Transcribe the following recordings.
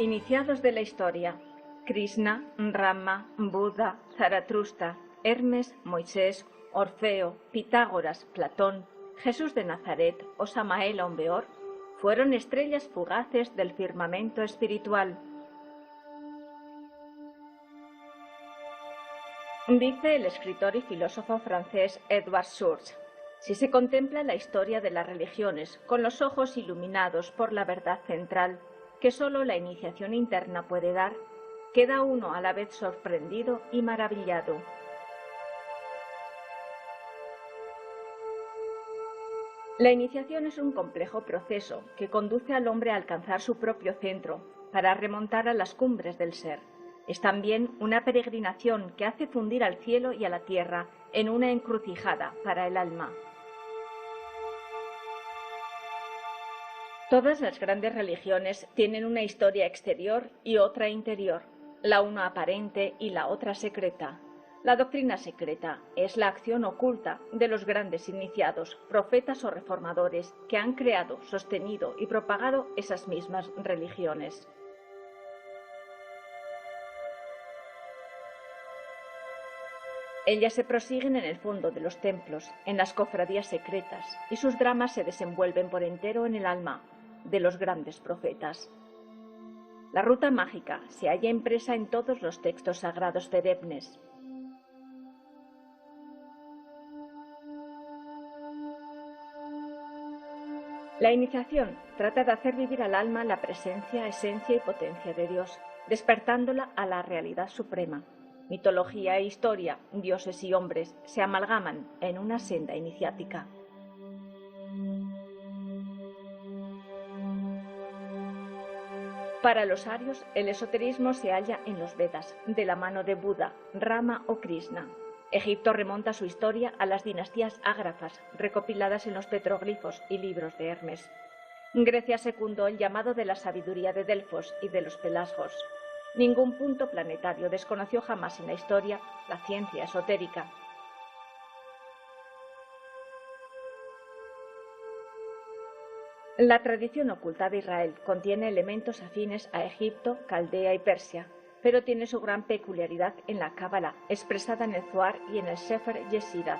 Iniciados de la historia: Krishna, Rama, Buda, Zaratustra, Hermes, Moisés, Orfeo, Pitágoras, Platón, Jesús de Nazaret o Samael Aun Weor fueron estrellas fugaces del firmamento espiritual. Dice el escritor y filósofo francés Edward Church: si se contempla la historia de las religiones con los ojos iluminados por la verdad central que sólo la iniciación interna puede dar, queda uno a la vez sorprendido y maravillado. La iniciación es un complejo proceso que conduce al hombre a alcanzar su propio centro, para remontar a las cumbres del ser. Es también una peregrinación que hace fundir al cielo y a la tierra en una encrucijada para el alma. Todas las grandes religiones tienen una historia exterior y otra interior, la una aparente y la otra secreta. La doctrina secreta es la acción oculta de los grandes iniciados, profetas o reformadores que han creado, sostenido y propagado esas mismas religiones. Ellas se prosiguen en el fondo de los templos, en las cofradías secretas, y sus dramas se desenvuelven por entero en el alma de los grandes profetas. La ruta mágica se halla impresa en todos los textos sagrados perennes. La iniciación trata de hacer vivir al alma la presencia, esencia y potencia de Dios, despertándola a la realidad suprema. Mitología e historia, dioses y hombres se amalgaman en una senda iniciática. Para los arios, el esoterismo se halla en los Vedas, de la mano de Buda, Rama o Krishna. Egipto remonta su historia a las dinastías ágrafas, recopiladas en los petroglifos y libros de Hermes. Grecia secundó el llamado de la sabiduría de Delfos y de los pelasgos. Ningún punto planetario desconoció jamás en la historia la ciencia esotérica. La tradición oculta de Israel contiene elementos afines a Egipto, Caldea y Persia, pero tiene su gran peculiaridad en la Cábala, expresada en el Zohar y en el Sefer Yesira.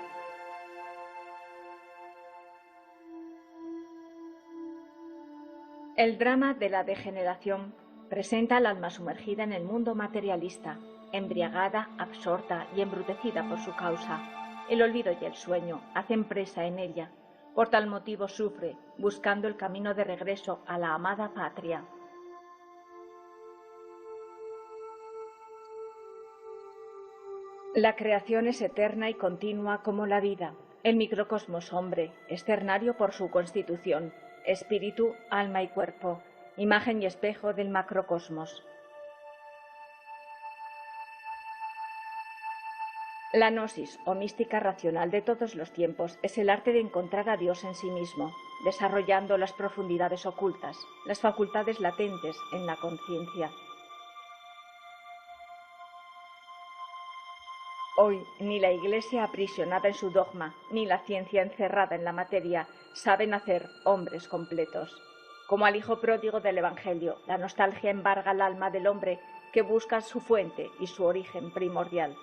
El drama de la degeneración presenta al alma sumergida en el mundo materialista, embriagada, absorta y embrutecida por su causa. El olvido y el sueño hacen presa en ella. Por tal motivo sufre, buscando el camino de regreso a la amada patria. La creación es eterna y continua como la vida. El microcosmos hombre es ternario por su constitución, espíritu, alma y cuerpo, imagen y espejo del macrocosmos. La gnosis, o mística racional de todos los tiempos, es el arte de encontrar a Dios en sí mismo, desarrollando las profundidades ocultas, las facultades latentes en la conciencia. Hoy, ni la Iglesia aprisionada en su dogma, ni la ciencia encerrada en la materia, saben hacer hombres completos. Como al hijo pródigo del Evangelio, la nostalgia embarga el alma del hombre que busca su fuente y su origen primordial.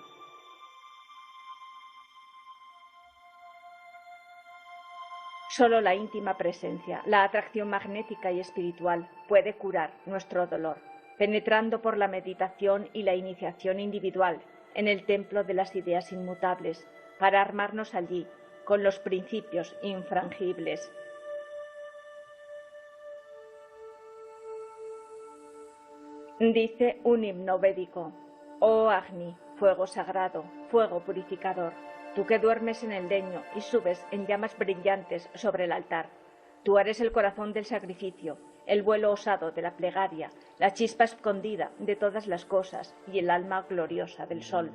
Solo la íntima presencia, la atracción magnética y espiritual puede curar nuestro dolor, penetrando por la meditación y la iniciación individual en el templo de las ideas inmutables, para armarnos allí con los principios infrangibles. Dice un himno védico: oh Agni, fuego sagrado, fuego purificador, tú que duermes en el leño y subes en llamas brillantes sobre el altar. Tú eres el corazón del sacrificio, el vuelo osado de la plegaria, la chispa escondida de todas las cosas y el alma gloriosa del sol.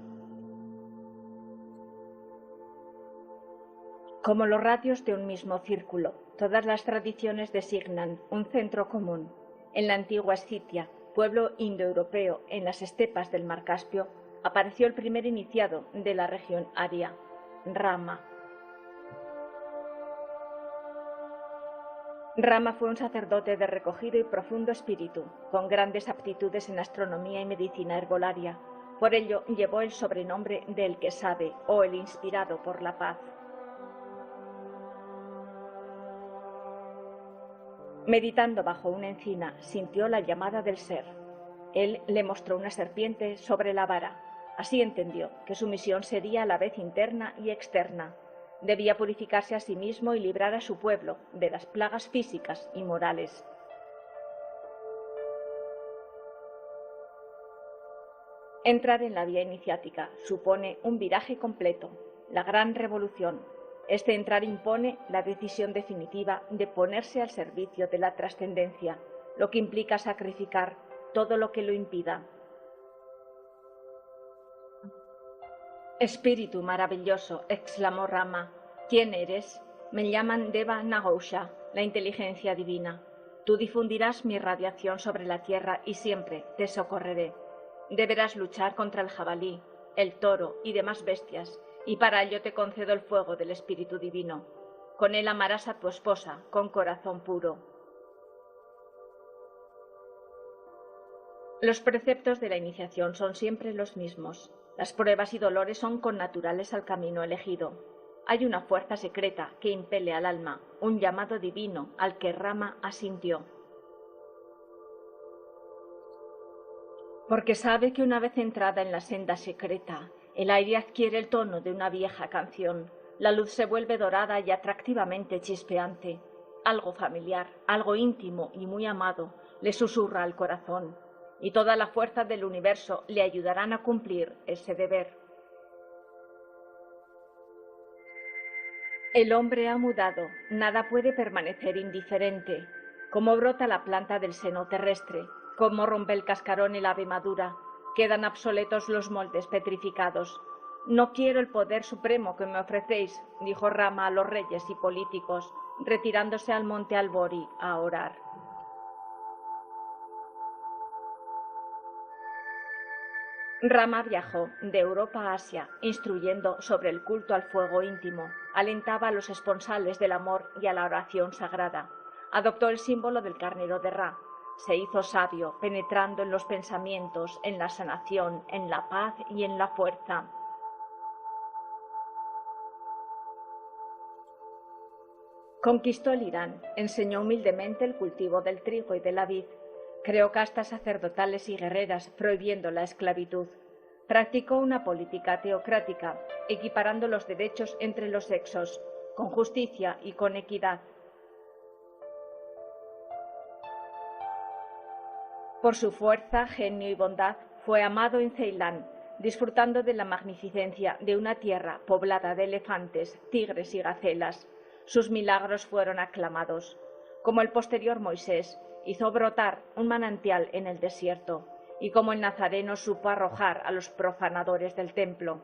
Como los radios de un mismo círculo, todas las tradiciones designan un centro común. En la antigua Escitia, pueblo indoeuropeo en las estepas del Mar Caspio, apareció el primer iniciado de la región aria, Rama. Rama fue un sacerdote de recogido y profundo espíritu, con grandes aptitudes en astronomía y medicina herbolaria. Por ello llevó el sobrenombre de El que sabe o el inspirado por la paz. Meditando bajo una encina, sintió la llamada del ser. Él le mostró una serpiente sobre la vara. Así entendió que su misión sería a la vez interna y externa. Debía purificarse a sí mismo y librar a su pueblo de las plagas físicas y morales. Entrar en la vía iniciática supone un viraje completo, la gran revolución. Este entrar impone la decisión definitiva de ponerse al servicio de la trascendencia, lo que implica sacrificar todo lo que lo impida. Espíritu maravilloso, exclamó Rama, ¿quién eres? Me llaman Deva Nagosha, la inteligencia divina. Tú difundirás mi radiación sobre la tierra y siempre te socorreré. Deberás luchar contra el jabalí, el toro y demás bestias, y para ello te concedo el fuego del Espíritu Divino. Con él amarás a tu esposa con corazón puro. Los preceptos de la iniciación son siempre los mismos. Las pruebas y dolores son connaturales al camino elegido. Hay una fuerza secreta que impele al alma, un llamado divino al que Rama asintió. Porque sabe que una vez entrada en la senda secreta, el aire adquiere el tono de una vieja canción, la luz se vuelve dorada y atractivamente chispeante. Algo familiar, algo íntimo y muy amado le susurra al corazón, y toda la fuerza del universo le ayudarán a cumplir ese deber. El hombre ha mudado, nada puede permanecer indiferente. Como brota la planta del seno terrestre, como rompe el cascarón el ave madura, quedan obsoletos los moldes petrificados. No quiero el poder supremo que me ofrecéis, dijo Rama a los reyes y políticos, retirándose al monte Albori a orar. Rama viajó de Europa a Asia, instruyendo sobre el culto al fuego íntimo, alentaba a los esponsales del amor y a la oración sagrada. Adoptó el símbolo del carnero de Ra. Se hizo sabio, penetrando en los pensamientos, en la sanación, en la paz y en la fuerza. Conquistó el Irán, enseñó humildemente el cultivo del trigo y de la vid. Creó castas sacerdotales y guerreras, prohibiendo la esclavitud. Practicó una política teocrática, equiparando los derechos entre los sexos, con justicia y con equidad. Por su fuerza, genio y bondad, fue amado en Ceilán, disfrutando de la magnificencia de una tierra poblada de elefantes, tigres y gacelas. Sus milagros fueron aclamados. Como el posterior Moisés, hizo brotar un manantial en el desierto, y como el Nazareno supo arrojar a los profanadores del templo.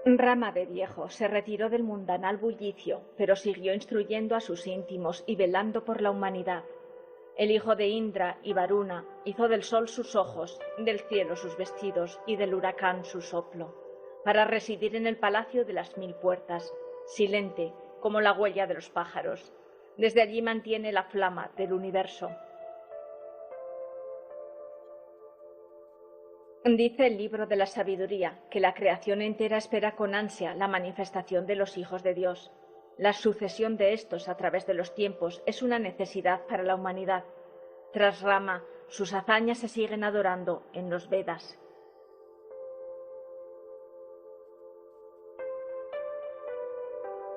Rama de viejo se retiró del mundanal bullicio, pero siguió instruyendo a sus íntimos y velando por la humanidad. El hijo de Indra y Varuna hizo del sol sus ojos, del cielo sus vestidos y del huracán su soplo, para residir en el palacio de las 1000 puertas, silente como la huella de los pájaros. Desde allí mantiene la flama del universo. Dice el libro de la sabiduría que la creación entera espera con ansia la manifestación de los hijos de Dios. La sucesión de estos a través de los tiempos es una necesidad para la humanidad. Tras Rama, sus hazañas se siguen adorando en los Vedas.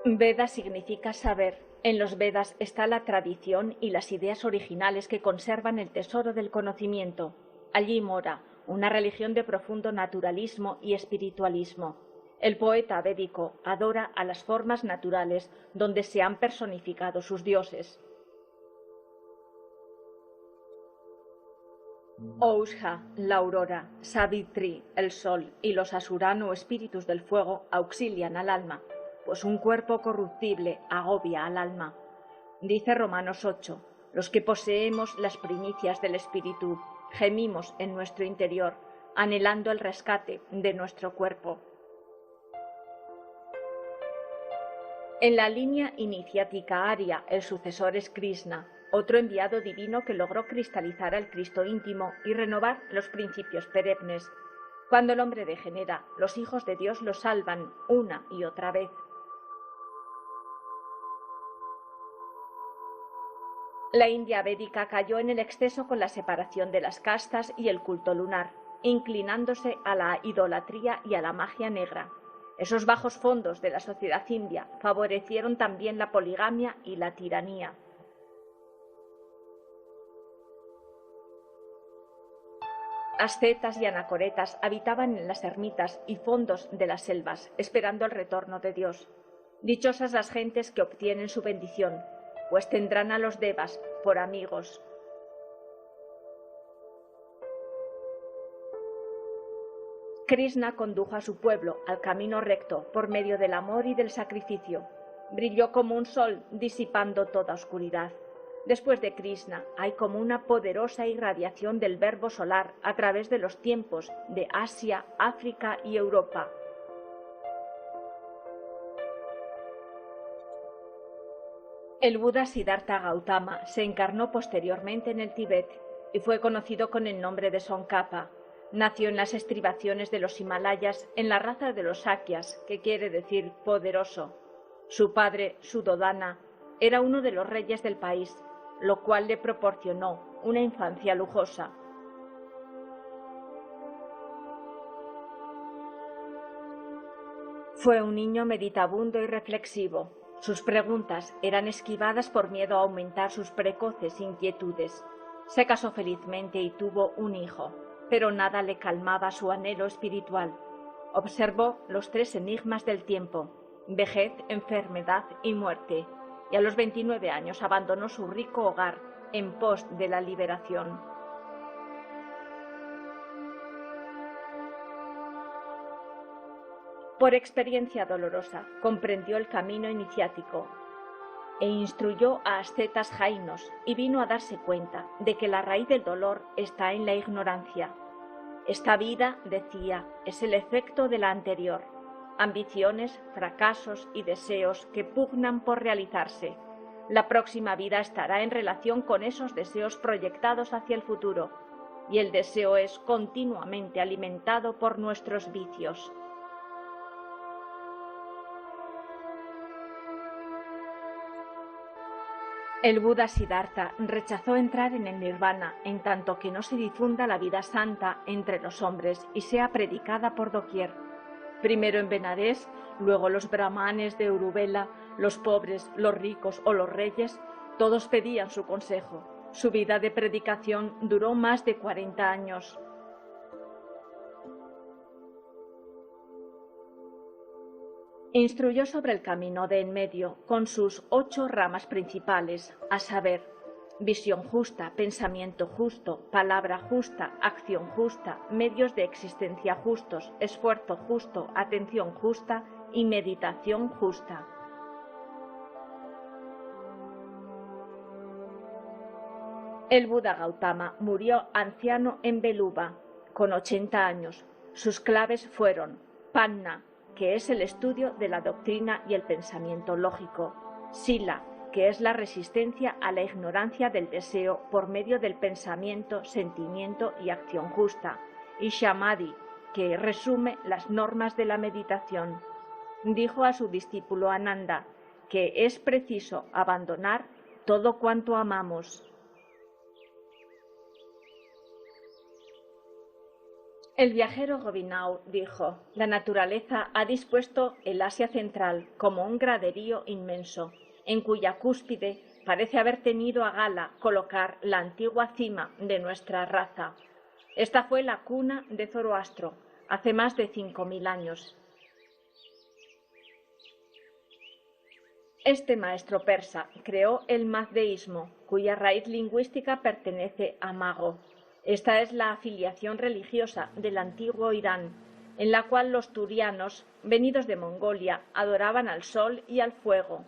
Veda significa saber. En los Vedas está la tradición y las ideas originales que conservan el tesoro del conocimiento. Allí mora una religión de profundo naturalismo y espiritualismo. El poeta védico adora a las formas naturales donde se han personificado sus dioses. Ousha, la aurora, Savitri, el sol, y los Asurano o espíritus del fuego auxilian al alma, pues un cuerpo corruptible agobia al alma. Dice Romanos 8, los que poseemos las primicias del espíritu, gemimos en nuestro interior, anhelando el rescate de nuestro cuerpo. En la línea iniciática aria, el sucesor es Krishna, otro enviado divino que logró cristalizar al Cristo íntimo y renovar los principios perennes. Cuando el hombre degenera, los hijos de Dios lo salvan una y otra vez. La India védica cayó en el exceso con la separación de las castas y el culto lunar, inclinándose a la idolatría y a la magia negra. Esos bajos fondos de la sociedad india favorecieron también la poligamia y la tiranía. Ascetas y anacoretas habitaban en las ermitas y fondos de las selvas, esperando el retorno de Dios. Dichosas las gentes que obtienen su bendición, pues tendrán a los devas por amigos. Krishna condujo a su pueblo al camino recto por medio del amor y del sacrificio. Brilló como un sol, disipando toda oscuridad. Después de Krishna hay como una poderosa irradiación del verbo solar a través de los tiempos de Asia, África y Europa. El Buda Siddhartha Gautama se encarnó posteriormente en el Tíbet y fue conocido con el nombre de Tsongkhapa. Nació en las estribaciones de los Himalayas en la raza de los Sakyas, que quiere decir poderoso. Su padre, Suddhodana, era uno de los reyes del país, lo cual le proporcionó una infancia lujosa. Fue un niño meditabundo y reflexivo. Sus preguntas eran esquivadas por miedo a aumentar sus precoces inquietudes. Se casó felizmente y tuvo un hijo, pero nada le calmaba su anhelo espiritual. Observó los 3 enigmas del tiempo: vejez, enfermedad y muerte, y a los 29 años abandonó su rico hogar en pos de la liberación. Por experiencia dolorosa, comprendió el camino iniciático e instruyó a ascetas jainos y vino a darse cuenta de que la raíz del dolor está en la ignorancia. Esta vida, decía, es el efecto de la anterior. Ambiciones, fracasos y deseos que pugnan por realizarse. La próxima vida estará en relación con esos deseos proyectados hacia el futuro, y el deseo es continuamente alimentado por nuestros vicios. El Buda Siddhartha rechazó entrar en el nirvana en tanto que no se difunda la vida santa entre los hombres y sea predicada por doquier. Primero en Benares, luego los brahmanes de Uruvela, los pobres, los ricos o los reyes, todos pedían su consejo. Su vida de predicación duró más de 40 años. Instruyó sobre el camino de en medio con sus 8 ramas principales, a saber, visión justa, pensamiento justo, palabra justa, acción justa, medios de existencia justos, esfuerzo justo, atención justa y meditación justa. El Buda Gautama murió anciano en Beluga, con 80 años. Sus claves fueron Panna, que es el estudio de la doctrina y el pensamiento lógico; Sila, que es la resistencia a la ignorancia del deseo por medio del pensamiento, sentimiento y acción justa; y Samadhi, que resume las normas de la meditación. Dijo a su discípulo Ananda que es preciso abandonar todo cuanto amamos. El viajero Gobineau dijo: la naturaleza ha dispuesto el Asia central como un graderío inmenso, en cuya cúspide parece haber tenido a gala colocar la antigua cima de nuestra raza. Esta fue la cuna de Zoroastro, hace más de 5000 años. Este maestro persa creó el mazdeísmo, cuya raíz lingüística pertenece a mago. Esta es la afiliación religiosa del antiguo Irán, en la cual los turianos, venidos de Mongolia, adoraban al sol y al fuego.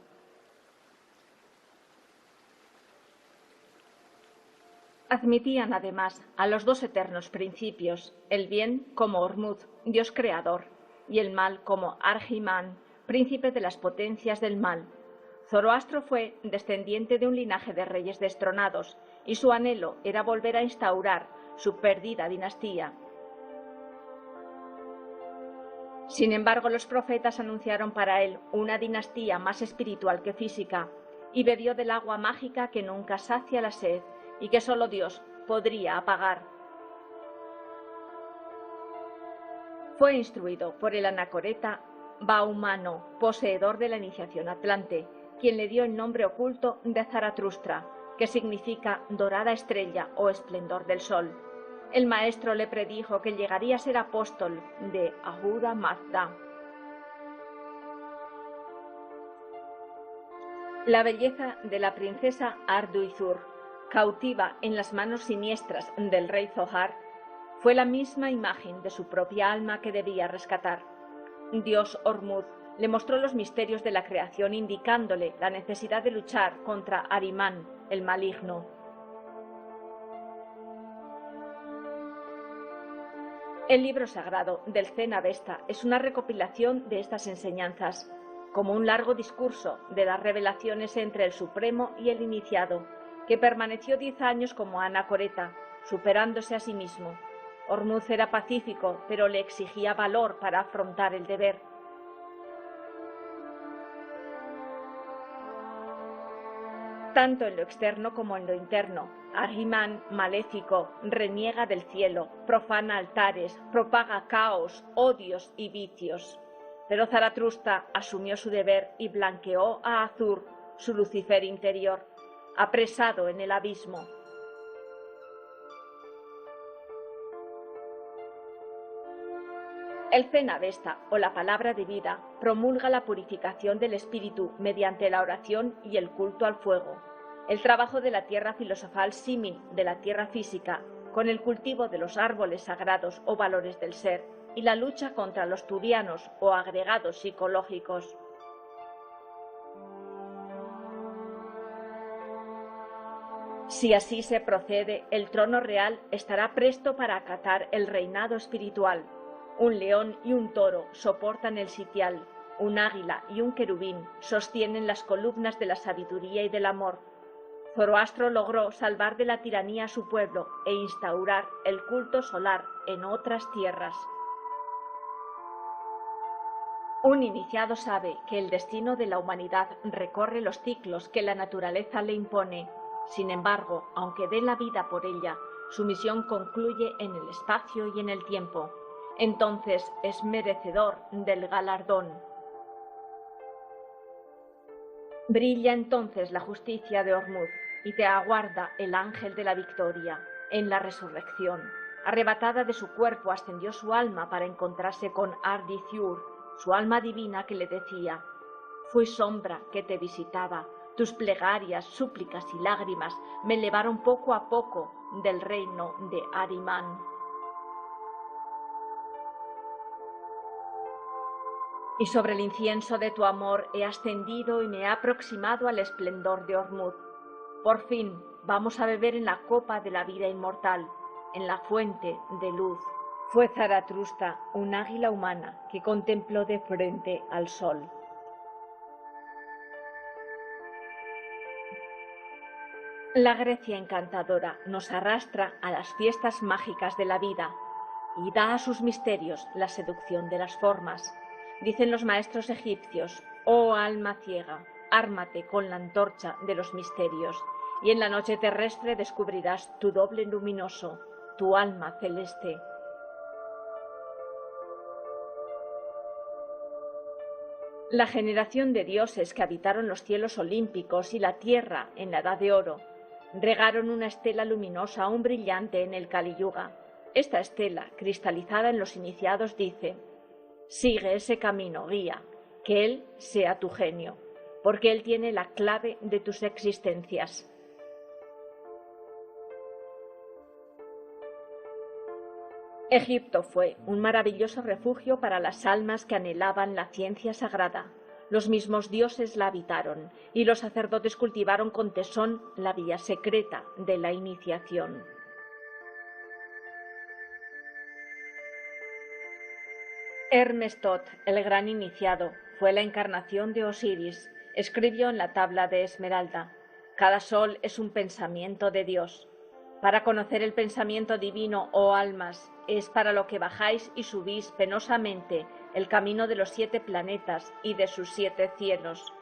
Admitían además a los 2 eternos principios, el bien como Ormuzd, Dios creador, y el mal como Arjimán, príncipe de las potencias del mal. Zoroastro fue descendiente de un linaje de reyes destronados, y su anhelo era volver a instaurar su perdida dinastía. Sin embargo, los profetas anunciaron para él una dinastía más espiritual que física, y bebió del agua mágica que nunca sacia la sed y que solo Dios podría apagar. Fue instruido por el anacoreta Bahumano, poseedor de la iniciación atlante, quien le dio el nombre oculto de Zaratustra, que significa dorada estrella o esplendor del sol. El maestro le predijo que llegaría a ser apóstol de Ahura Mazda. La belleza de la princesa Arduizur, cautiva en las manos siniestras del rey Zohar, fue la misma imagen de su propia alma que debía rescatar. Dios Ormuzd le mostró los misterios de la creación, indicándole la necesidad de luchar contra Ahriman, el maligno. El libro sagrado del Zen Avesta es una recopilación de estas enseñanzas, como un largo discurso de las revelaciones entre el Supremo y el iniciado, que permaneció 10 años como anacoreta, superándose a sí mismo. Ormuzd era pacífico, pero le exigía valor para afrontar el deber. Tanto en lo externo como en lo interno, Ahriman, maléfico, reniega del cielo, profana altares, propaga caos, odios y vicios. Pero Zaratustra asumió su deber y blanqueó a Azur, su Lucifer interior, apresado en el abismo. El Zen Avesta, o la palabra de vida, promulga la purificación del espíritu mediante la oración y el culto al fuego, el trabajo de la tierra filosofal símil de la tierra física, con el cultivo de los árboles sagrados o valores del ser, y la lucha contra los turianos o agregados psicológicos. Si así se procede, el trono real estará presto para acatar el reinado espiritual. Un león y un toro soportan el sitial, un águila y un querubín sostienen las columnas de la sabiduría y del amor. Zoroastro logró salvar de la tiranía a su pueblo e instaurar el culto solar en otras tierras. Un iniciado sabe que el destino de la humanidad recorre los ciclos que la naturaleza le impone. Sin embargo, aunque dé la vida por ella, su misión concluye en el espacio y en el tiempo. Entonces es merecedor del galardón. Brilla entonces la justicia de Ormuzd y te aguarda el ángel de la victoria en la resurrección. Arrebatada de su cuerpo ascendió su alma para encontrarse con Ardiziur, su alma divina, que le decía: fui sombra que te visitaba, tus plegarias, súplicas y lágrimas me elevaron poco a poco del reino de Ahriman. Y sobre el incienso de tu amor he ascendido y me he aproximado al esplendor de Ormuzd. Por fin vamos a beber en la copa de la vida inmortal, en la fuente de luz. Fue Zaratustra un águila humana que contempló de frente al sol. La Grecia encantadora nos arrastra a las fiestas mágicas de la vida y da a sus misterios la seducción de las formas. Dicen los maestros egipcios: oh alma ciega, ármate con la antorcha de los misterios, y en la noche terrestre descubrirás tu doble luminoso, tu alma celeste. La generación de dioses que habitaron los cielos olímpicos y la tierra en la Edad de Oro regaron una estela luminosa aún brillante en el Kali Yuga. Esta estela, cristalizada en los iniciados, dice: sigue ese camino, guía, que él sea tu genio, porque él tiene la clave de tus existencias. Egipto fue un maravilloso refugio para las almas que anhelaban la ciencia sagrada. Los mismos dioses la habitaron y los sacerdotes cultivaron con tesón la vía secreta de la iniciación. Hermes Tot, el gran iniciado, fue la encarnación de Osiris. Escribió en la tabla de esmeralda: cada sol es un pensamiento de Dios. Para conocer el pensamiento divino, oh almas, es para lo que bajáis y subís penosamente el camino de los 7 planetas y de sus 7 cielos.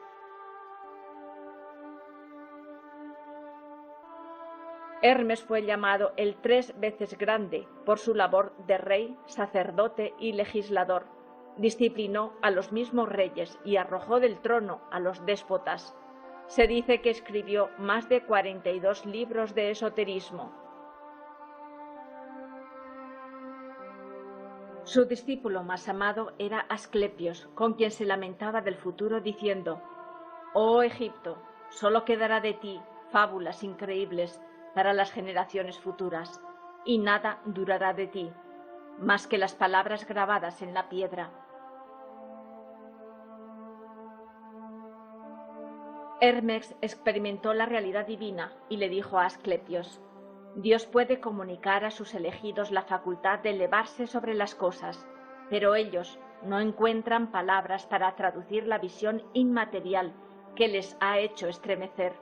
Hermes fue llamado el 3 veces grande por su labor de rey, sacerdote y legislador. Disciplinó a los mismos reyes y arrojó del trono a los déspotas. Se dice que escribió más de 42 libros de esoterismo. Su discípulo más amado era Asclepios, con quien se lamentaba del futuro diciendo: «Oh Egipto, solo quedará de ti fábulas increíbles para las generaciones futuras, y nada durará de ti, más que las palabras grabadas en la piedra». Hermes experimentó la realidad divina y le dijo a Asclepios: «Dios puede comunicar a sus elegidos la facultad de elevarse sobre las cosas, pero ellos no encuentran palabras para traducir la visión inmaterial que les ha hecho estremecer».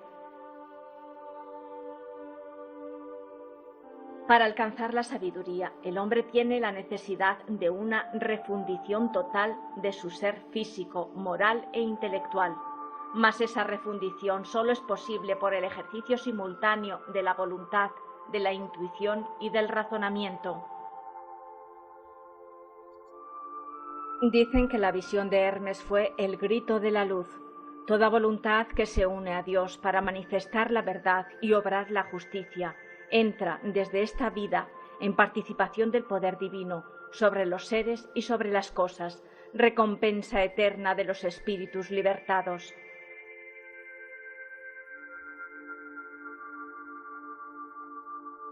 Para alcanzar la sabiduría, el hombre tiene la necesidad de una refundición total de su ser físico, moral e intelectual. Mas esa refundición solo es posible por el ejercicio simultáneo de la voluntad, de la intuición y del razonamiento. Dicen que la visión de Hermes fue el grito de la luz. Toda voluntad que se une a Dios para manifestar la verdad y obrar la justicia entra desde esta vida en participación del poder divino sobre los seres y sobre las cosas, recompensa eterna de los espíritus libertados.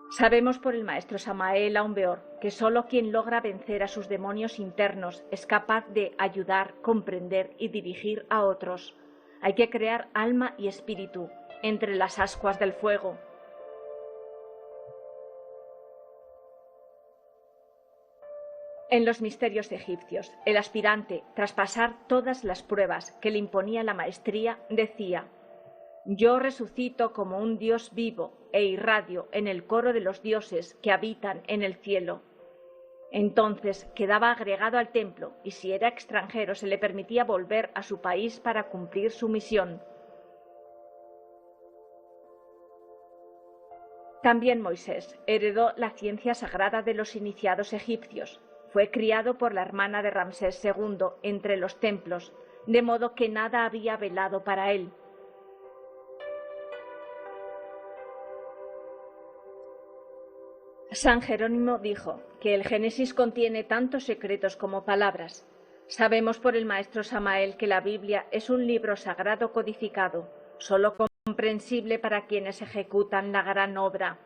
Sabemos por el maestro Samael Aumbeor que solo quien logra vencer a sus demonios internos es capaz de ayudar, comprender y dirigir a otros. Hay que crear alma y espíritu entre las ascuas del fuego. En los misterios egipcios, el aspirante, tras pasar todas las pruebas que le imponía la maestría, decía: «Yo resucito como un dios vivo e irradio en el coro de los dioses que habitan en el cielo». Entonces quedaba agregado al templo y si era extranjero se le permitía volver a su país para cumplir su misión. También Moisés heredó la ciencia sagrada de los iniciados egipcios. Fue criado por la hermana de Ramsés II entre los templos, de modo que nada había velado para él. San Jerónimo dijo que el Génesis contiene tantos secretos como palabras. Sabemos por el maestro Samael que la Biblia es un libro sagrado codificado, solo comprensible para quienes ejecutan la gran obra.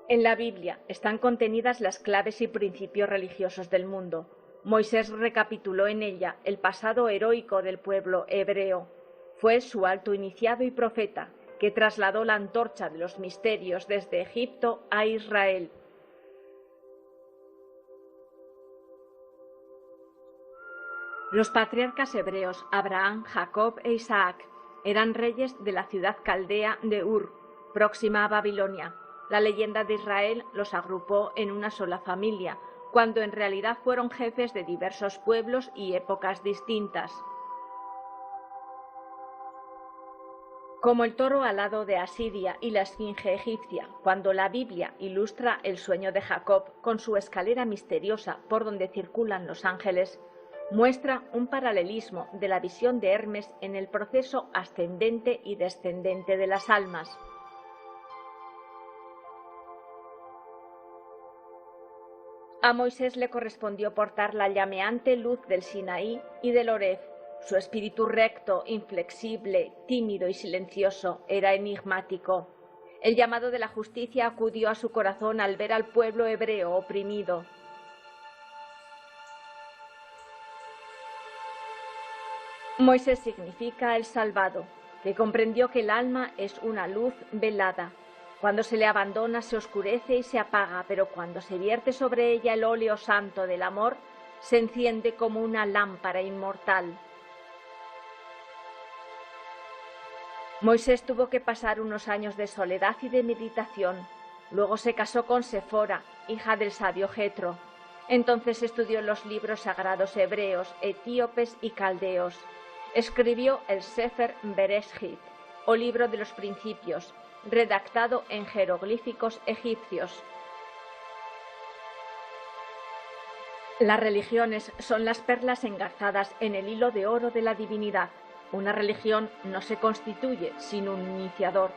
En la Biblia están contenidas las claves y principios religiosos del mundo. Moisés recapituló en ella el pasado heroico del pueblo hebreo. Fue su alto iniciado y profeta, que trasladó la antorcha de los misterios desde Egipto a Israel. Los patriarcas hebreos Abraham, Jacob e Isaac eran reyes de la ciudad caldea de Ur, próxima a Babilonia. La leyenda de Israel los agrupó en una sola familia, cuando en realidad fueron jefes de diversos pueblos y épocas distintas. Como el toro alado de Asiria y la esfinge egipcia, cuando la Biblia ilustra el sueño de Jacob con su escalera misteriosa por donde circulan los ángeles, muestra un paralelismo de la visión de Hermes en el proceso ascendente y descendente de las almas. A Moisés le correspondió portar la llameante luz del Sinaí y del Horeb. Su espíritu recto, inflexible, tímido y silencioso era enigmático. El llamado de la justicia acudió a su corazón al ver al pueblo hebreo oprimido. Moisés significa el salvado, que comprendió que el alma es una luz velada. Cuando se le abandona se oscurece y se apaga, pero cuando se vierte sobre ella el óleo santo del amor, se enciende como una lámpara inmortal. Moisés tuvo que pasar unos años de soledad y de meditación. Luego se casó con Sefora, hija del sabio Jetro. Entonces estudió los libros sagrados hebreos, etíopes y caldeos. Escribió el Sefer Bereshit, o libro de los principios, redactado en jeroglíficos egipcios. Las religiones son las perlas engarzadas en el hilo de oro de la divinidad. Una religión no se constituye sin un iniciador.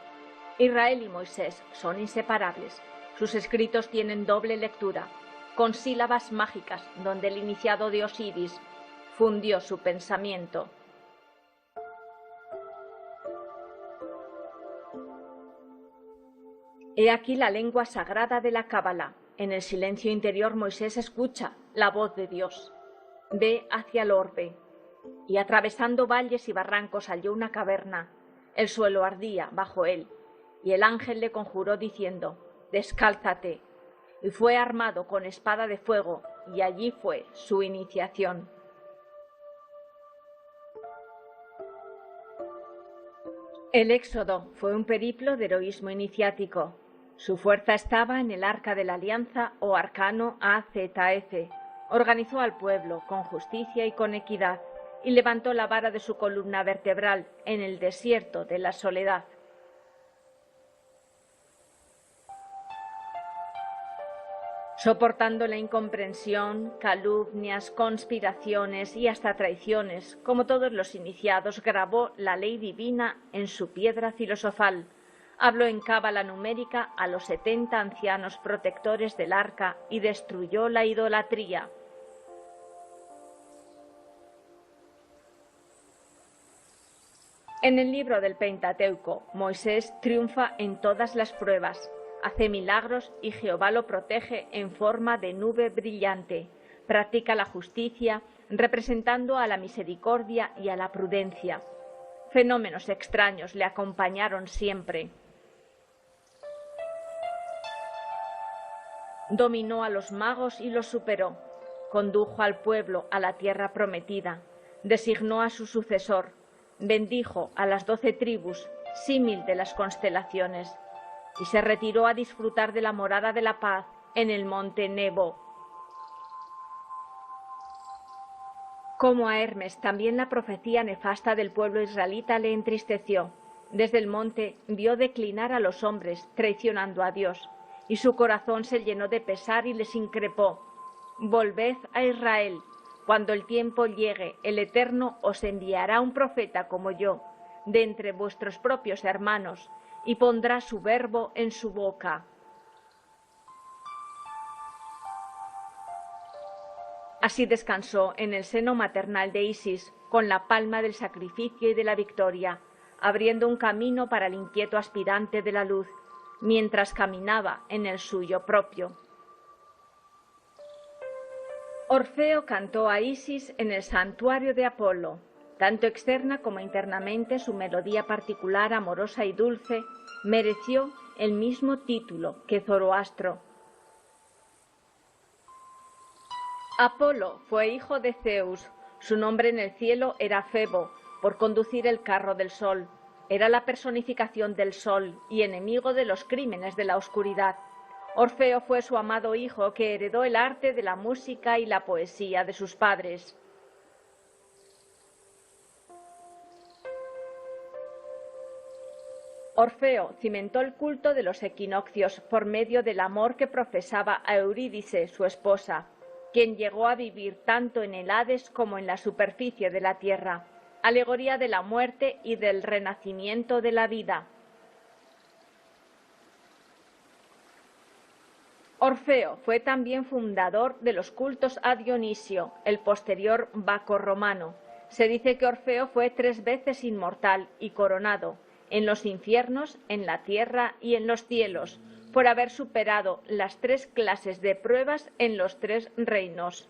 Israel y Moisés son inseparables. Sus escritos tienen doble lectura, con sílabas mágicas donde el iniciado de Osiris fundió su pensamiento. He aquí la lengua sagrada de la Cábala. En el silencio interior Moisés escucha la voz de Dios. Ve hacia el orbe, y atravesando valles y barrancos halló una caverna. El suelo ardía bajo él, y el ángel le conjuró diciendo: «Descálzate». Y fue armado con espada de fuego, y allí fue su iniciación. El éxodo fue un periplo de heroísmo iniciático. Su fuerza estaba en el Arca de la Alianza o Arcano AZF. Organizó al pueblo con justicia y con equidad, y levantó la vara de su columna vertebral en el desierto de la soledad. Soportando la incomprensión, calumnias, conspiraciones y hasta traiciones, como todos los iniciados, grabó la ley divina en su piedra filosofal. Habló en cábala numérica a los 70 ancianos protectores del arca y destruyó la idolatría. En el libro del Pentateuco, Moisés triunfa en todas las pruebas, hace milagros y Jehová lo protege en forma de nube brillante. Practica la justicia, representando a la misericordia y a la prudencia. Fenómenos extraños le acompañaron siempre. Dominó a los magos y los superó. Condujo al pueblo a la tierra prometida. Designó a su sucesor. Bendijo a las 12 tribus, símil de las constelaciones, y se retiró a disfrutar de la morada de la paz en el monte Nebo. Como a Hermes, también la profecía nefasta del pueblo israelita le entristeció. Desde el monte vio declinar a los hombres, traicionando a Dios, y su corazón se llenó de pesar y les increpó: «Volved a Israel. Cuando el tiempo llegue, el Eterno os enviará un profeta como yo, de entre vuestros propios hermanos, y pondrá su verbo en su boca». Así descansó en el seno maternal de Isis, con la palma del sacrificio y de la victoria, abriendo un camino para el inquieto aspirante de la luz, mientras caminaba en el suyo propio. Orfeo cantó a Isis en el santuario de Apolo. Tanto externa como internamente su melodía particular, amorosa y dulce, mereció el mismo título que Zoroastro. Apolo fue hijo de Zeus. Su nombre en el cielo era Febo, por conducir el carro del sol. Era la personificación del sol y enemigo de los crímenes de la oscuridad. Orfeo fue su amado hijo que heredó el arte de la música y la poesía de sus padres. Orfeo cimentó el culto de los equinoccios por medio del amor que profesaba a Eurídice, su esposa, quien llegó a vivir tanto en el Hades como en la superficie de la tierra, alegoría de la muerte y del renacimiento de la vida. Orfeo fue también fundador de los cultos a Dionisio, el posterior Baco romano. Se dice que Orfeo fue 3 veces inmortal y coronado, en los infiernos, en la tierra y en los cielos, por haber superado las 3 clases de pruebas en los 3 reinos.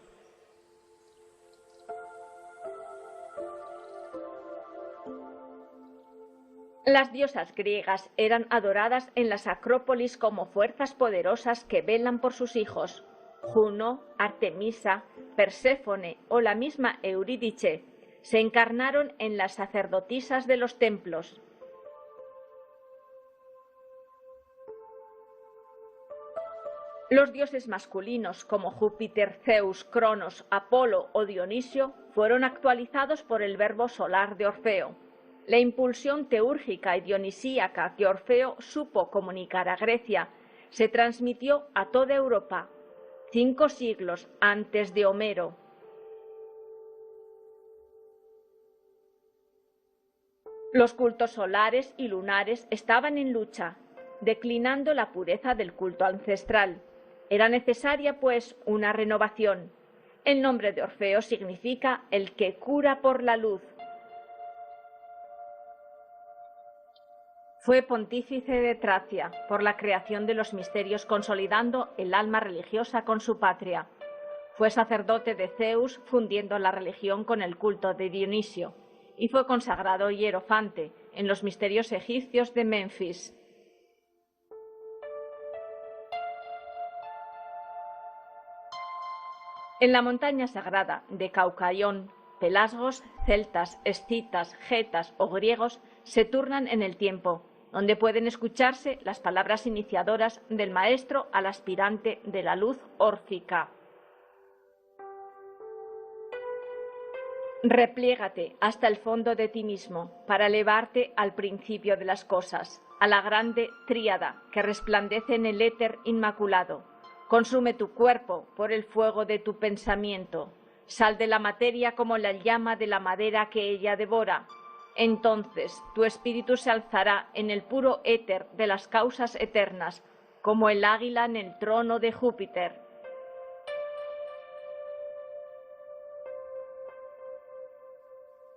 Las diosas griegas eran adoradas en las acrópolis como fuerzas poderosas que velan por sus hijos. Juno, Artemisa, Perséfone o la misma Eurídice se encarnaron en las sacerdotisas de los templos. Los dioses masculinos como Júpiter, Zeus, Cronos, Apolo o Dionisio fueron actualizados por el verbo solar de Orfeo. La impulsión teúrgica y dionisíaca que Orfeo supo comunicar a Grecia se transmitió a toda Europa, 5 siglos antes de Homero. Los cultos solares y lunares estaban en lucha, declinando la pureza del culto ancestral. Era necesaria, pues, una renovación. El nombre de Orfeo significa el que cura por la luz. Fue pontífice de Tracia por la creación de los misterios, consolidando el alma religiosa con su patria. Fue sacerdote de Zeus, fundiendo la religión con el culto de Dionisio, y fue consagrado hierofante en los misterios egipcios de Menfis. En la montaña sagrada de Caucaión, pelasgos, celtas, escitas, getas o griegos se turnan en el tiempo, donde pueden escucharse las palabras iniciadoras del maestro al aspirante de la luz órfica. Repliégate hasta el fondo de ti mismo para elevarte al principio de las cosas, a la grande tríada que resplandece en el éter inmaculado. Consume tu cuerpo por el fuego de tu pensamiento. Sal de la materia como la llama de la madera que ella devora. Entonces tu espíritu se alzará en el puro éter de las causas eternas, como el águila en el trono de Júpiter.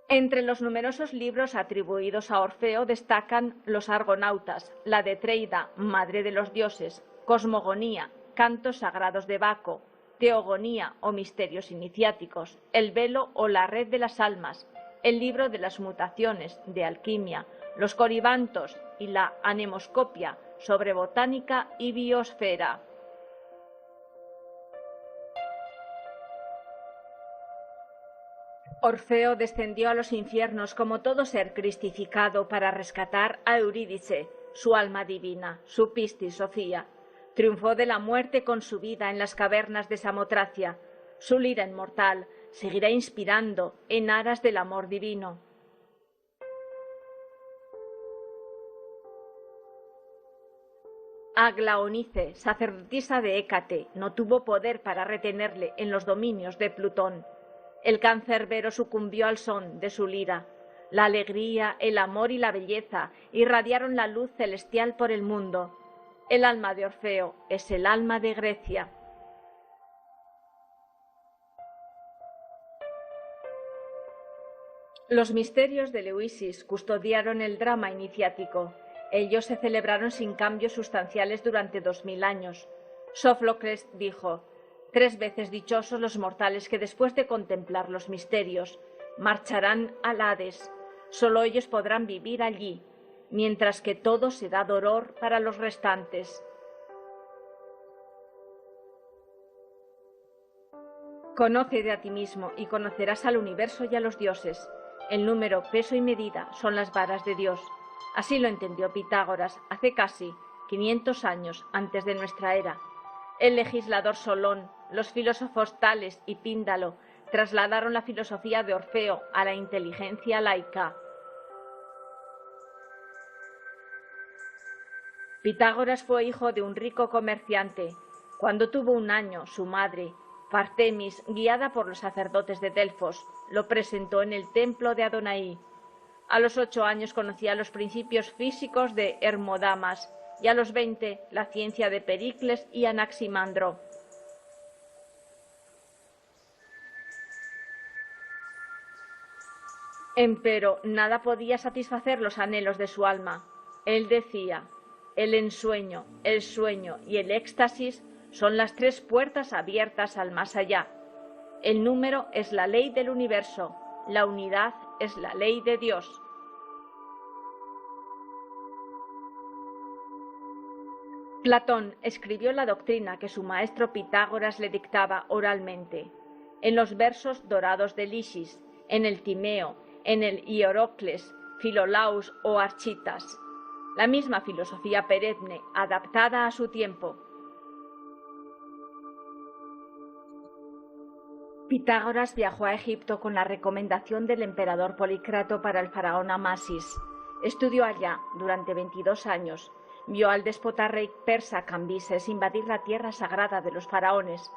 Entre los numerosos libros atribuidos a Orfeo destacan los Argonautas, la de Treida, madre de los dioses, Cosmogonía, cantos sagrados de Baco, Teogonía o misterios iniciáticos, el velo o la red de las almas, el libro de las mutaciones, de alquimia, los coribantos y la anemoscopia sobre botánica y biosfera. Orfeo descendió a los infiernos como todo ser cristificado para rescatar a Eurídice, su alma divina, su Pistis Sofía. Triunfó de la muerte con su vida en las cavernas de Samotracia. Su lira inmortal seguirá inspirando en aras del amor divino. Aglaonice, sacerdotisa de Hécate, no tuvo poder para retenerle en los dominios de Plutón. El cancerbero sucumbió al son de su lira. La alegría, el amor y la belleza irradiaron la luz celestial por el mundo. El alma de Orfeo es el alma de Grecia. Los misterios de Eleusis custodiaron el drama iniciático. Ellos se celebraron sin cambios sustanciales durante 2000 años. Sófocles dijo: 3 veces dichosos los mortales que después de contemplar los misterios marcharán al Hades. Solo ellos podrán vivir allí, mientras que todo será dolor para los restantes. Conócete a ti mismo y conocerás al universo y a los dioses. El número, peso y medida son las varas de Dios. Así lo entendió Pitágoras hace casi 500 años antes de nuestra era. El legislador Solón, los filósofos Tales y Píndalo trasladaron la filosofía de Orfeo a la inteligencia laica. Pitágoras fue hijo de un rico comerciante. Cuando tuvo 1 año, su madre, Partemis, guiada por los sacerdotes de Delfos, lo presentó en el templo de Adonai. A los 8 años conocía los principios físicos de Hermodamas y a los 20 la ciencia de Pericles y Anaximandro. Empero nada podía satisfacer los anhelos de su alma. Él decía: el ensueño, el sueño y el éxtasis son las 3 puertas abiertas al más allá. El número es la ley del universo, la unidad es la ley de Dios. Platón escribió la doctrina que su maestro Pitágoras le dictaba oralmente, en los versos dorados de Lisis, en el Timeo, en el Hierocles, Filolaus o Architas. La misma filosofía perenne, adaptada a su tiempo. Pitágoras viajó a Egipto con la recomendación del emperador Polícrato para el faraón Amasis. Estudió allá durante 22 años. Vio al déspota rey persa Cambises invadir la tierra sagrada de los faraones,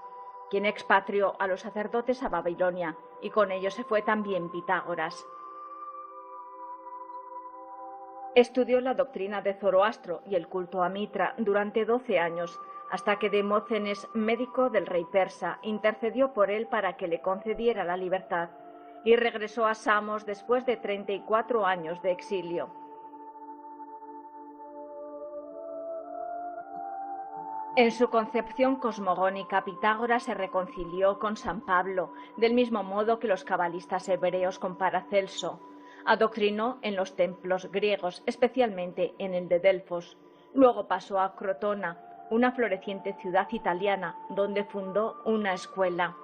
quien expatrió a los sacerdotes a Babilonia, y con ellos se fue también Pitágoras. Estudió la doctrina de Zoroastro y el culto a Mitra durante 12 años, hasta que Demócenes, médico del rey persa, intercedió por él para que le concediera la libertad, y regresó a Samos después de 34 años de exilio. En su concepción cosmogónica, Pitágoras se reconcilió con San Pablo, del mismo modo que los cabalistas hebreos con Paracelso. Adoctrinó en los templos griegos, especialmente en el de Delfos. Luego pasó a Crotona, una floreciente ciudad italiana, donde fundó una escuela.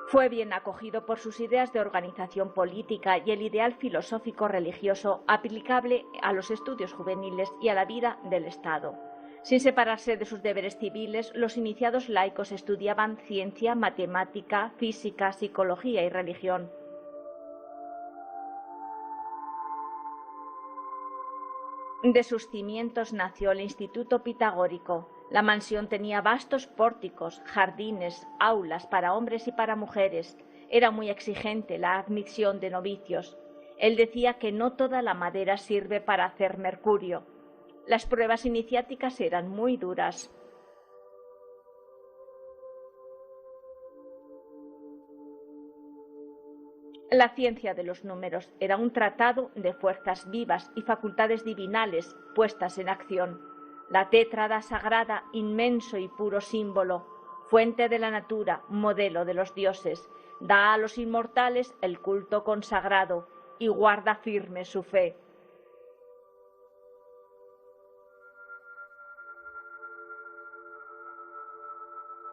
Fue bien acogido por sus ideas de organización política y el ideal filosófico religioso aplicable a los estudios juveniles y a la vida del Estado. Sin separarse de sus deberes civiles, los iniciados laicos estudiaban ciencia, matemática, física, psicología y religión. De sus cimientos nació el Instituto Pitagórico. La mansión tenía vastos pórticos, jardines, aulas para hombres y para mujeres. Era muy exigente la admisión de novicios. Él decía que no toda la madera sirve para hacer mercurio. Las pruebas iniciáticas eran muy duras. La ciencia de los números era un tratado de fuerzas vivas y facultades divinales puestas en acción. La tétrada sagrada, inmenso y puro símbolo, fuente de la natura, modelo de los dioses, da a los inmortales el culto consagrado y guarda firme su fe.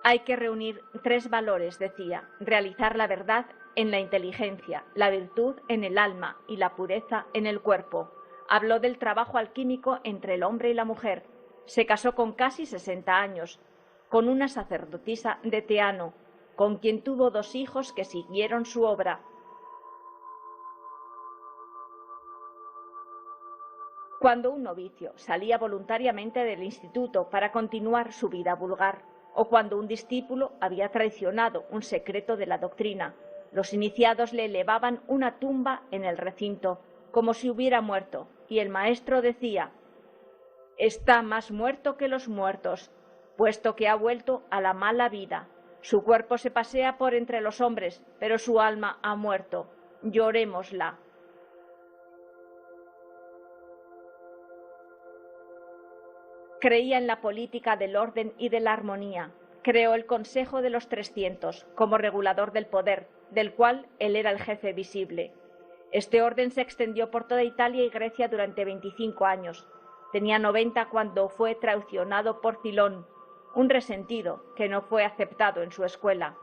Hay que reunir 3 valores, decía, realizar la verdad en la inteligencia, la virtud en el alma y la pureza en el cuerpo. Habló del trabajo alquímico entre el hombre y la mujer. Se casó con casi 60 años, con una sacerdotisa de Teano, con quien tuvo 2 hijos que siguieron su obra. Cuando un novicio salía voluntariamente del instituto para continuar su vida vulgar, o cuando un discípulo había traicionado un secreto de la doctrina, los iniciados le elevaban una tumba en el recinto, como si hubiera muerto, y el maestro decía: «Está más muerto que los muertos, puesto que ha vuelto a la mala vida. Su cuerpo se pasea por entre los hombres, pero su alma ha muerto. Llorémosla». Creía en la política del orden y de la armonía. Creó el Consejo de los 300 como regulador del poder, del cual él era el jefe visible. Este orden se extendió por toda Italia y Grecia durante 25 años. Tenía 90 cuando fue traicionado por Cilón, un resentido que no fue aceptado en su escuela.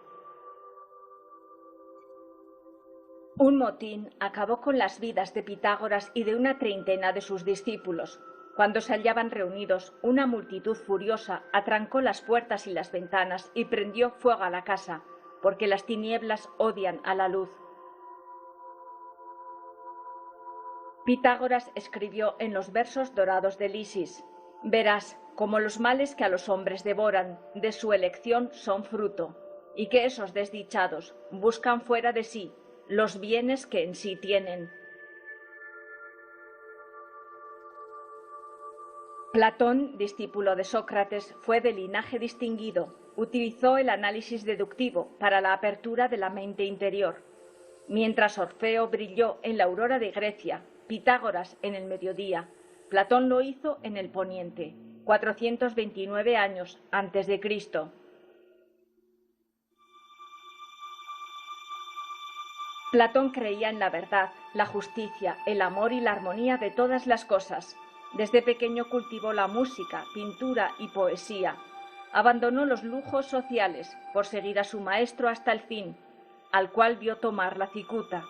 Un motín acabó con las vidas de Pitágoras y de una treintena de sus discípulos. Cuando se hallaban reunidos, una multitud furiosa atrancó las puertas y las ventanas y prendió fuego a la casa, porque las tinieblas odian a la luz. Pitágoras escribió en los versos dorados de Lisis: «Verás como los males que a los hombres devoran, de su elección son fruto, y que esos desdichados buscan fuera de sí los bienes que en sí tienen». Platón, discípulo de Sócrates, fue de linaje distinguido. Utilizó el análisis deductivo para la apertura de la mente interior. Mientras Orfeo brilló en la aurora de Grecia, Pitágoras en el mediodía, Platón lo hizo en el poniente, 429 años antes de Cristo. Platón creía en la verdad, la justicia, el amor y la armonía de todas las cosas. Desde pequeño cultivó la música, pintura y poesía. Abandonó los lujos sociales por seguir a su maestro hasta el fin, al cual vio tomar la cicuta.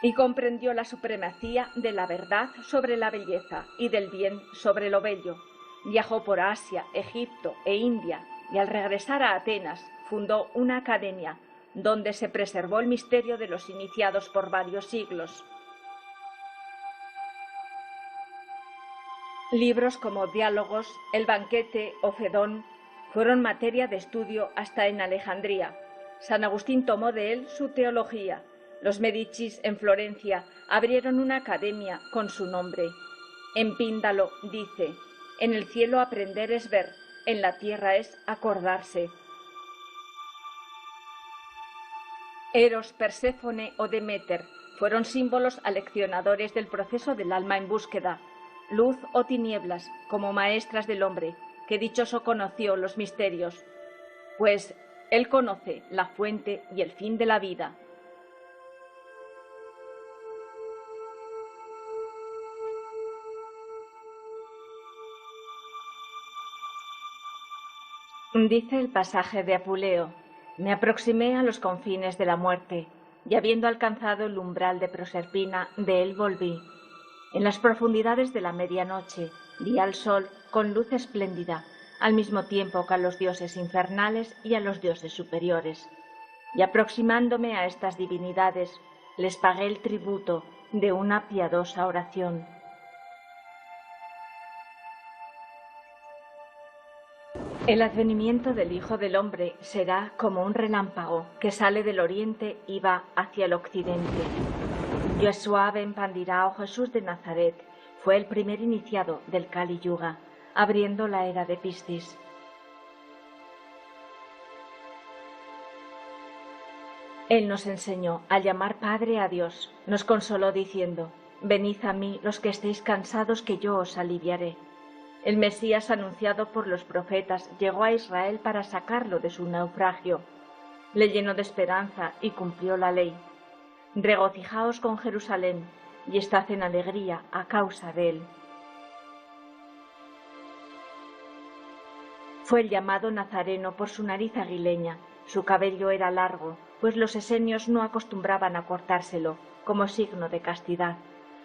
Y comprendió la supremacía de la verdad sobre la belleza y del bien sobre lo bello. Viajó por Asia, Egipto e India y al regresar a Atenas fundó una academia donde se preservó el misterio de los iniciados por varios siglos. Libros como Diálogos, El banquete o Fedón fueron materia de estudio hasta en Alejandría. San Agustín tomó de él su teología. Los Medicis en Florencia abrieron una academia con su nombre. En Píndalo dice: en el cielo aprender es ver, en la tierra es acordarse. Eros, Perséfone o Deméter fueron símbolos aleccionadores del proceso del alma en búsqueda. Luz o tinieblas, como maestras del hombre, que dichoso conoció los misterios, pues él conoce la fuente y el fin de la vida. Dice el pasaje de Apuleo: me aproximé a los confines de la muerte, y habiendo alcanzado el umbral de Proserpina, de él volví. En las profundidades de la medianoche vi al sol con luz espléndida, al mismo tiempo que a los dioses infernales y a los dioses superiores. Y aproximándome a estas divinidades, les pagué el tributo de una piadosa oración. El advenimiento del Hijo del Hombre será como un relámpago que sale del oriente y va hacia el occidente. Yeshua ben Pandira o Jesús de Nazaret fue el primer iniciado del Kali Yuga, abriendo la era de Piscis. Él nos enseñó a llamar Padre a Dios, nos consoló diciendo: venid a mí los que estéis cansados, que yo os aliviaré. El Mesías anunciado por los profetas llegó a Israel para sacarlo de su naufragio. Le llenó de esperanza y cumplió la ley. Regocijaos con Jerusalén y estad en alegría a causa de él. Fue el llamado Nazareno por su nariz aguileña. Su cabello era largo, pues los esenios no acostumbraban a cortárselo, como signo de castidad.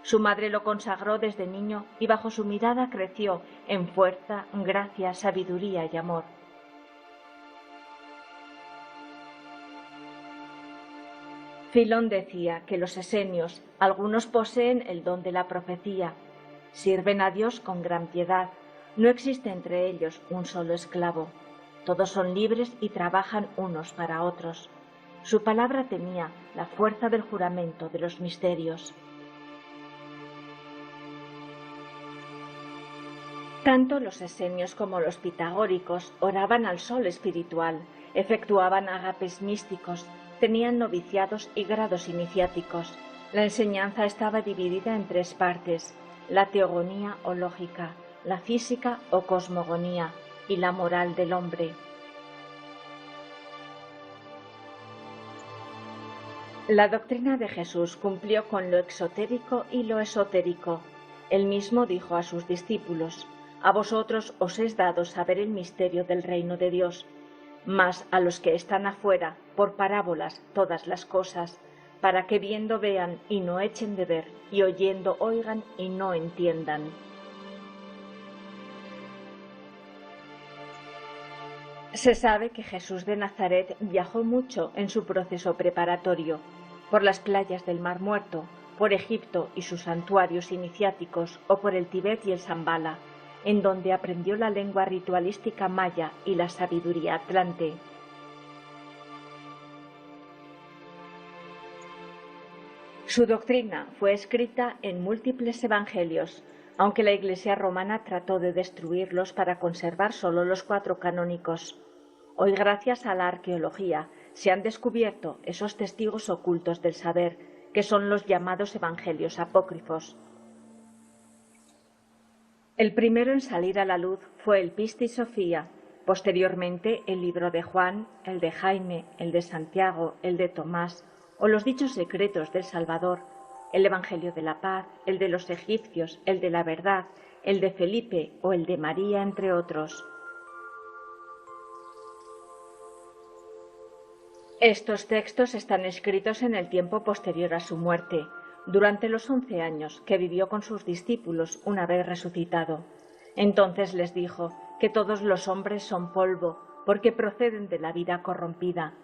Su madre lo consagró desde niño y bajo su mirada creció en fuerza, gracia, sabiduría y amor. Filón decía que los esenios, algunos poseen el don de la profecía, sirven a Dios con gran piedad, no existe entre ellos un solo esclavo, todos son libres y trabajan unos para otros. Su palabra tenía la fuerza del juramento de los misterios. Tanto los esenios como los pitagóricos oraban al sol espiritual, efectuaban ágapes místicos, tenían noviciados y grados iniciáticos. La enseñanza estaba dividida en tres partes: la teogonía o lógica, la física o cosmogonía y la moral del hombre. La doctrina de Jesús cumplió con lo exotérico y lo esotérico. Él mismo dijo a sus discípulos: a vosotros os es dado saber el misterio del reino de Dios, mas a los que están afuera, por parábolas, todas las cosas, para que viendo vean y no echen de ver, y oyendo oigan y no entiendan. Se sabe que Jesús de Nazaret viajó mucho en su proceso preparatorio, por las playas del Mar Muerto, por Egipto y sus santuarios iniciáticos, o por el Tibet y el Shambhala, en donde aprendió la lengua ritualística maya y la sabiduría atlante. Su doctrina fue escrita en múltiples evangelios, aunque la Iglesia romana trató de destruirlos para conservar solo los 4 canónicos. Hoy, gracias a la arqueología, se han descubierto esos testigos ocultos del saber, que son los llamados evangelios apócrifos. El primero en salir a la luz fue el Pistis Sophia, Posteriormente, el libro de Juan, el de Jaime, el de Santiago, el de Tomás, o los dichos secretos del Salvador, el Evangelio de la Paz, el de los egipcios, el de la verdad, el de Felipe o el de María, entre otros. Estos textos están escritos en el tiempo posterior a su muerte, durante los 11 años que vivió con sus discípulos una vez resucitado. Entonces les dijo que todos los hombres son polvo, porque proceden de la vida corrompida,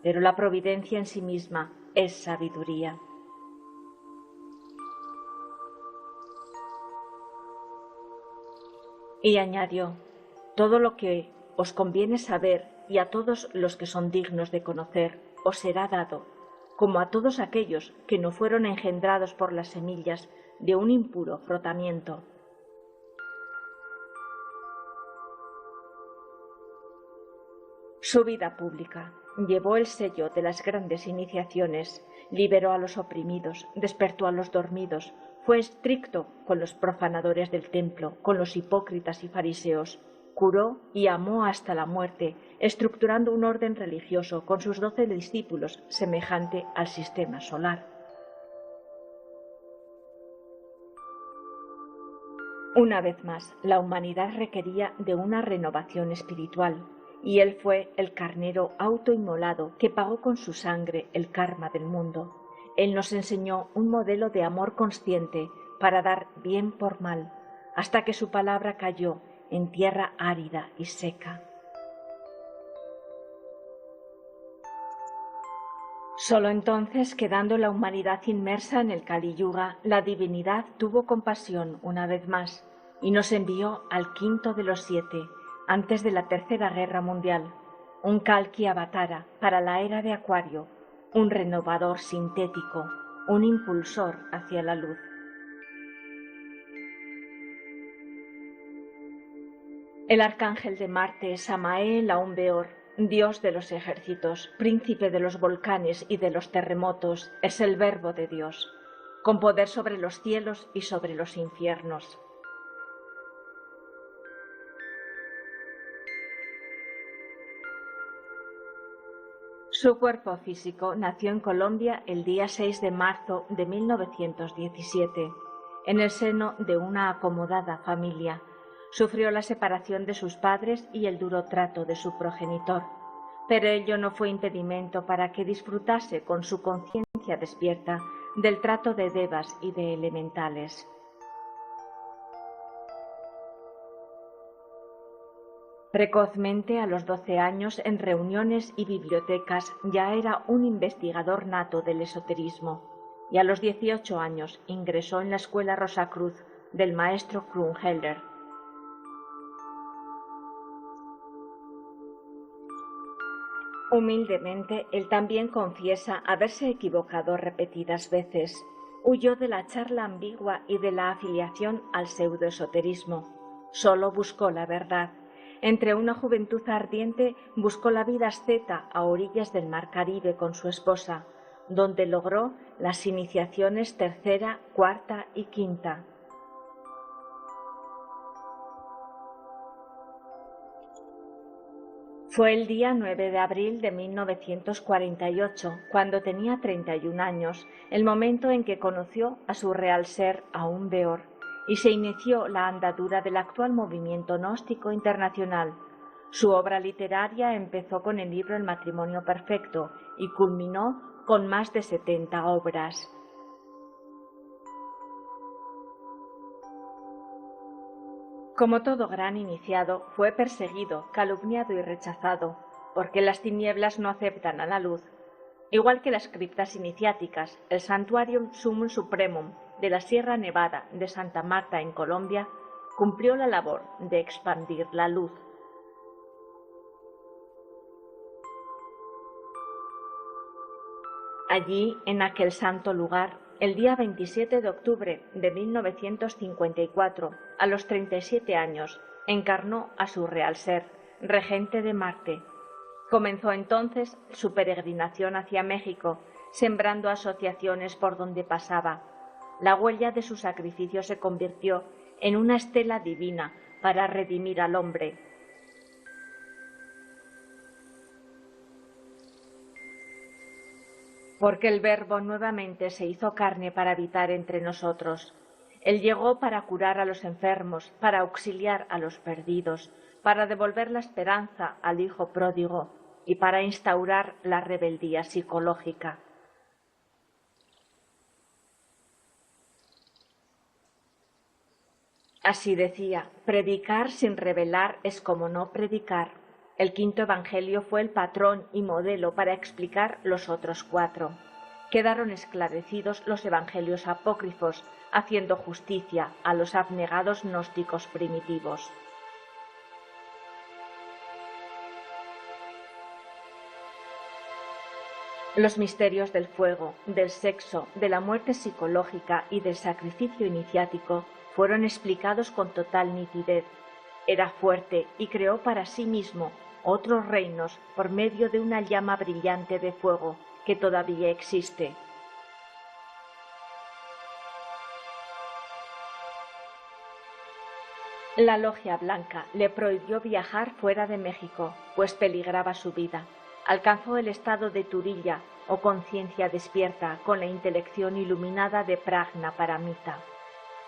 pero la providencia en sí misma es sabiduría. Y añadió: todo lo que os conviene saber y a todos los que son dignos de conocer os será dado, como a todos aquellos que no fueron engendrados por las semillas de un impuro frotamiento. Su vida pública llevó el sello de las grandes iniciaciones, liberó a los oprimidos, despertó a los dormidos, fue estricto con los profanadores del templo, con los hipócritas y fariseos, curó y amó hasta la muerte, estructurando un orden religioso con sus 12 discípulos semejante al sistema solar. Una vez más, la humanidad requería de una renovación espiritual, y él fue el carnero autoinmolado que pagó con su sangre el karma del mundo. Él nos enseñó un modelo de amor consciente para dar bien por mal, hasta que su palabra cayó en tierra árida y seca. Solo entonces, quedando la humanidad inmersa en el Kali Yuga, la divinidad tuvo compasión una vez más y nos envió al quinto de los 7, antes de la Tercera Guerra Mundial, un Kalki Avatara para la era de Acuario, un renovador sintético, un impulsor hacia la luz. El arcángel de Marte es Samael Aun Beor, dios de los ejércitos, príncipe de los volcanes y de los terremotos, es el Verbo de Dios, con poder sobre los cielos y sobre los infiernos. Su cuerpo físico nació en Colombia el día 6 de marzo de 1917, en el seno de una acomodada familia. Sufrió la separación de sus padres y el duro trato de su progenitor, pero ello no fue impedimento para que disfrutase con su conciencia despierta del trato de devas y de elementales. Precozmente, a los 12 años, en reuniones y bibliotecas, ya era un investigador nato del esoterismo, y a los 18 años ingresó en la Escuela Rosacruz del maestro Krumheller. Humildemente, él también confiesa haberse equivocado repetidas veces. Huyó de la charla ambigua y de la afiliación al pseudoesoterismo. Solo buscó la verdad. Entre una juventud ardiente buscó la vida asceta a orillas del mar Caribe con su esposa, donde logró las iniciaciones tercera, cuarta y quinta. Fue el día 9 de abril de 1948, cuando tenía 31 años, el momento en que conoció a su real ser Aun Beor, y se inició la andadura del actual movimiento gnóstico internacional. Su obra literaria empezó con el libro El matrimonio perfecto y culminó con más de 70 obras. Como todo gran iniciado, fue perseguido, calumniado y rechazado, porque las tinieblas no aceptan a la luz. Igual que las criptas iniciáticas, el Santuarium Sumum Supremum de la Sierra Nevada de Santa Marta en Colombia cumplió la labor de expandir la luz. Allí, en aquel santo lugar, el día 27 de octubre de 1954, a los 37 años, encarnó a su real ser, regente de Marte. Comenzó entonces su peregrinación hacia México, sembrando asociaciones por donde pasaba. La huella de su sacrificio se convirtió en una estela divina para redimir al hombre. porque el Verbo nuevamente se hizo carne para habitar entre nosotros. Él llegó para curar a los enfermos, para auxiliar a los perdidos, para devolver la esperanza al hijo pródigo y para instaurar la rebeldía psicológica. Así decía, predicar sin revelar es como no predicar. El quinto evangelio fue el patrón y modelo para explicar los otros 4. Quedaron esclarecidos los evangelios apócrifos, haciendo justicia a los abnegados gnósticos primitivos. Los misterios del fuego, del sexo, de la muerte psicológica y del sacrificio iniciático fueron explicados con total nitidez. Era fuerte y creó para sí mismo otros reinos por medio de una llama brillante de fuego que todavía existe. La Logia Blanca le prohibió viajar fuera de México, pues peligraba su vida. Alcanzó el estado de Turilla, o conciencia despierta, con la intelección iluminada de Prajna Paramita.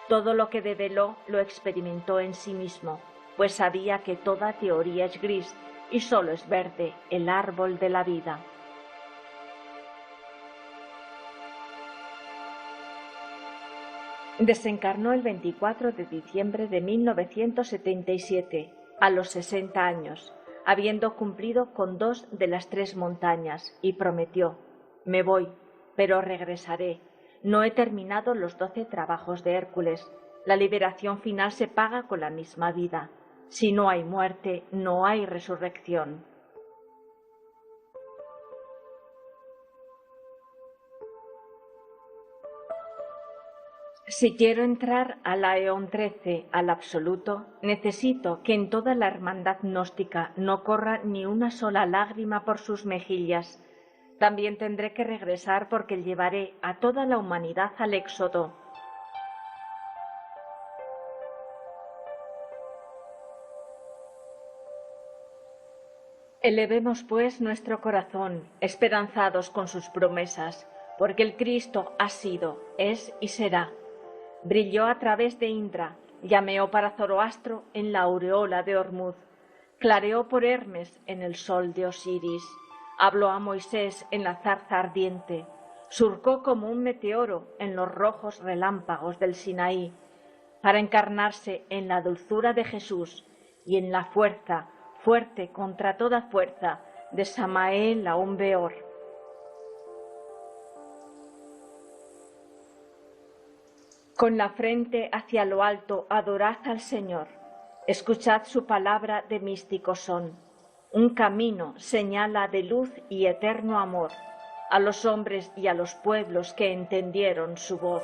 Todo lo que develó lo experimentó en sí mismo, pues sabía que toda teoría es gris y solo es verde el árbol de la vida. Desencarnó el 24 de diciembre de 1977, a los 60 años, habiendo cumplido con 2 de las 3 montañas, y prometió: «Me voy, pero regresaré. No he terminado los 12 trabajos de Hércules. La liberación final se paga con la misma vida. Si no hay muerte, no hay resurrección». Si quiero entrar a la Eón 13, al absoluto, necesito que en toda la hermandad gnóstica no corra ni una sola lágrima por sus mejillas. También tendré que regresar porque llevaré a toda la humanidad al éxodo. Elevemos pues nuestro corazón, esperanzados con sus promesas, porque el Cristo ha sido, es y será. Brilló a través de Indra, llameó para Zoroastro en la aureola de Ormuz, clareó por Hermes en el sol de Osiris, habló a Moisés en la zarza ardiente, surcó como un meteoro en los rojos relámpagos del Sinaí, para encarnarse en la dulzura de Jesús y en la fuerza, fuerte contra toda fuerza, de Samael Aún Beor. Con la frente hacia lo alto, adorad al Señor. Escuchad su palabra de místico son. Un camino señala de luz y eterno amor a los hombres y a los pueblos que entendieron su voz.